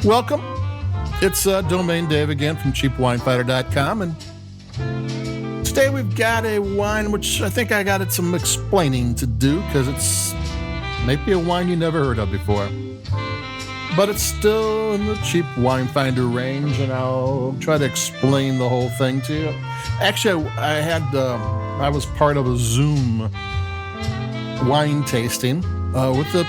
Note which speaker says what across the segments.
Speaker 1: Welcome. It's Domain Dave again from CheapWineFighter.com, and today we've got a wine which I think I got it some explaining to do because it's maybe a wine you never heard of before. But it's still in the Cheap Wine Finder range, and I'll try to explain the whole thing to you. Actually, I was part of a Zoom wine tasting with the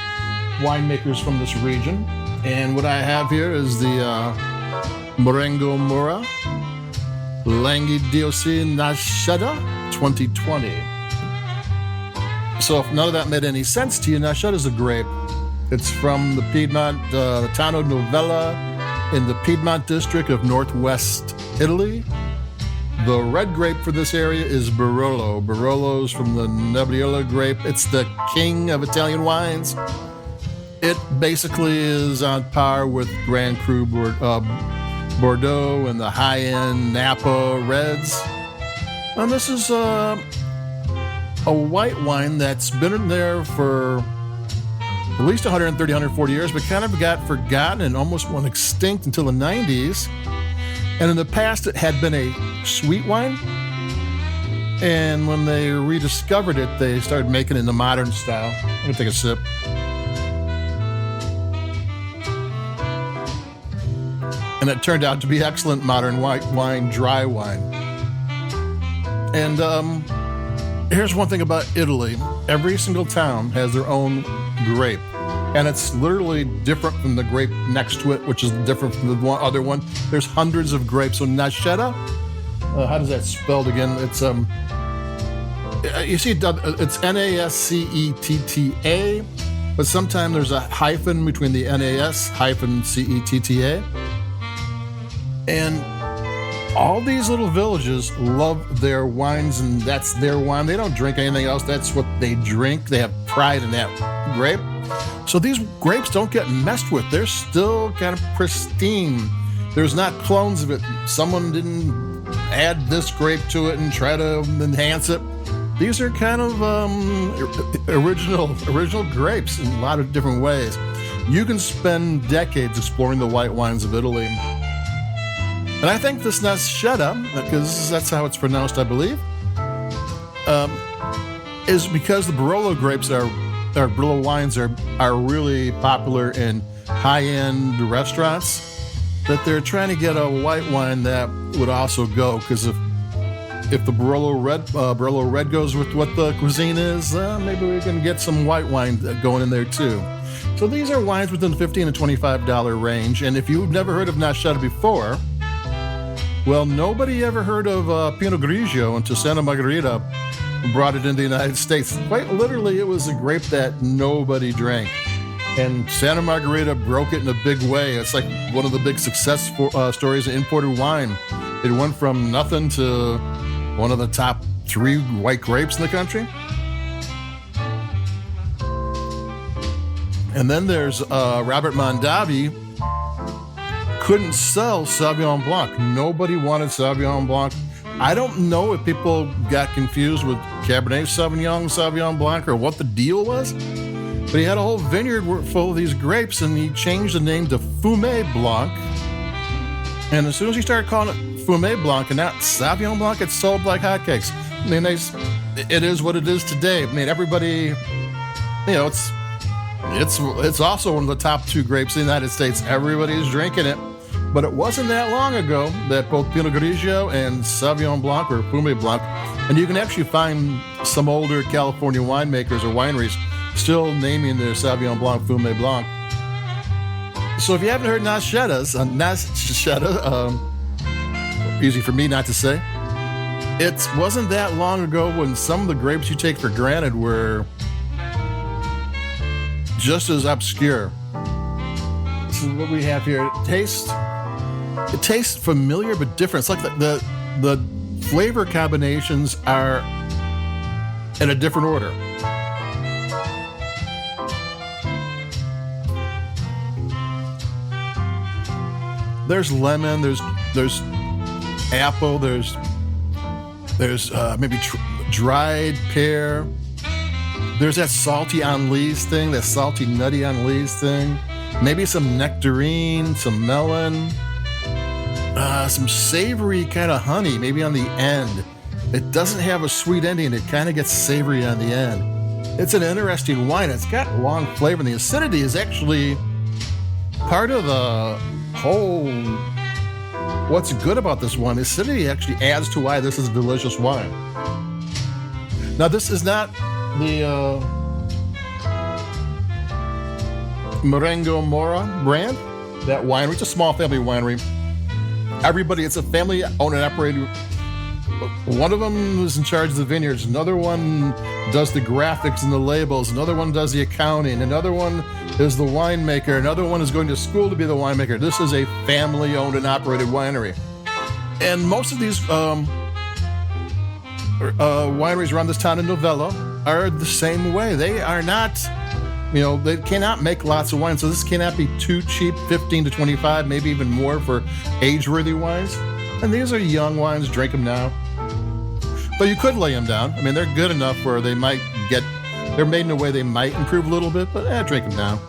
Speaker 1: winemakers from this region. And what I have here is the Marengo Mauro Nas-Cetta 2020. So if none of that made any sense to you, Nas-Cetta is a grape. It's from the Piedmont, the town of Novella in the Piedmont district of northwest Italy. The red grape for this area is Barolo. Barolo's from the Nebbiolo grape. It's the king of Italian wines. It basically is on par with Grand Cru Bordeaux and the high-end Napa reds. And this is a white wine that's been in there for at least 130, 140 years, but kind of got forgotten and almost went extinct until the 90s. And in the past, it had been a sweet wine. And when they rediscovered it, they started making it in the modern style. I'm going to take a sip. And it turned out to be excellent modern white wine, dry wine. And here's one thing about Italy. Every single town has their own grape. And it's literally different from the grape next to it, which is different from the other one. There's hundreds of grapes. So Nas-Cetta, how does that spelled again? It's you see, it's Nascetta, but sometimes there's a hyphen between the NAS hyphen CETTA. And all these little villages love their wines, and that's their wine. They don't drink anything else. That's what they drink. They have pride in that grape. So these grapes don't get messed with. They're still kind of pristine. There's not clones of it. Someone didn't add this grape to it and try to enhance it. These are kind of original grapes in a lot of different ways. You can spend decades exploring the white wines of Italy. And I think this Nas-Cetta, because that's how it's pronounced, I believe, is because the Barolo grapes Barolo wines are really popular in high-end restaurants, that they're trying to get a white wine that would also go. Because if the Barolo Red goes with what the cuisine is, maybe we can get some white wine going in there too. So these are wines within the $15 to $25 range. And if you've never heard of Nas-Cetta before, well, nobody ever heard of Pinot Grigio until Santa Margherita brought it into the United States. Quite literally, it was a grape that nobody drank. And Santa Margherita broke it in a big way. It's like one of the big success stories of imported wine. It went from nothing to one of the top 3 white grapes in the country. And then there's Robert Mondavi. Couldn't sell Sauvignon Blanc. Nobody wanted Sauvignon Blanc. I don't know if people got confused with Cabernet Sauvignon Blanc, or what the deal was, but he had a whole vineyard full of these grapes, and he changed the name to Fumé Blanc. And as soon as he started calling it Fumé Blanc and not Sauvignon Blanc, it sold like hotcakes. I mean, it is what it is today. I mean, everybody, it's also one of the top 2 grapes in the United States. Everybody's drinking it. But it wasn't that long ago that both Pinot Grigio and Sauvignon Blanc, or Fumé Blanc, and you can actually find some older California winemakers or wineries still naming their Sauvignon Blanc Fumé Blanc. So if you haven't heard Nas-Cetta, easy for me not to say, it wasn't that long ago when some of the grapes you take for granted were just as obscure. This is what we have here. It tastes familiar but different. It's like the flavor combinations are in a different order. There's lemon, there's apple, there's maybe dried pear. There's that salty Anlise thing, that salty nutty Anlise thing. maybe some nectarine, some melon, some savory kind of honey, maybe on the end. It doesn't have a sweet ending. It kind of gets savory on the end. It's an interesting wine. It's got long flavor, and the acidity is actually part of the whole. What's good about this one? Acidity actually adds to why this is a delicious wine. Now, this is not the Marengo Mauro brand. That winery, it's a small family winery. It's a family owned and operated. One of them is in charge of the vineyards. Another one does the graphics and the labels. Another one does the accounting. Another one is the winemaker. Another one is going to school to be the winemaker. This is a family owned and operated winery. And most of these wineries around this town in Novella are the same way. They are not, they cannot make lots of wine. So this cannot be too cheap, 15 to 25, maybe even more for age-worthy wines. And these are young wines, drink them now. But you could lay them down. I mean, they're good enough where they're made in a way they might improve a little bit, but drink them now.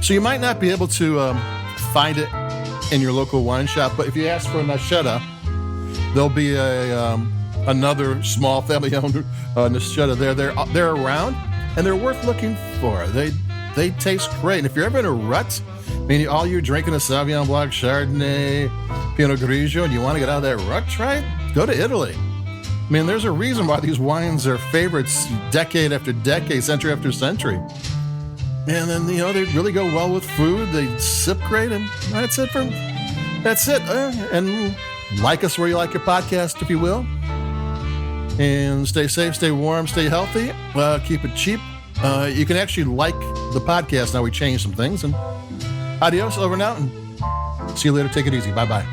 Speaker 1: So you might not be able to find it in your local wine shop, but if you ask for a Nas-Cetta, there'll be another small family-owned Nas-Cetta there. They're around, and they're worth looking for. They taste great. And if you're ever in a rut, all you're drinking is Sauvignon Blanc, Chardonnay, Pinot Grigio, and you want to get out of that rut, right? Go to Italy. There's a reason why these wines are favorites decade after decade, century after century. And then, they really go well with food. They sip great, and that's it. And like us where you like your podcast, if you will. And stay safe, stay warm, stay healthy. Keep it cheap. You can actually like the podcast now. We changed some things. And adios, over and out. And see you later. Take it easy. Bye-bye.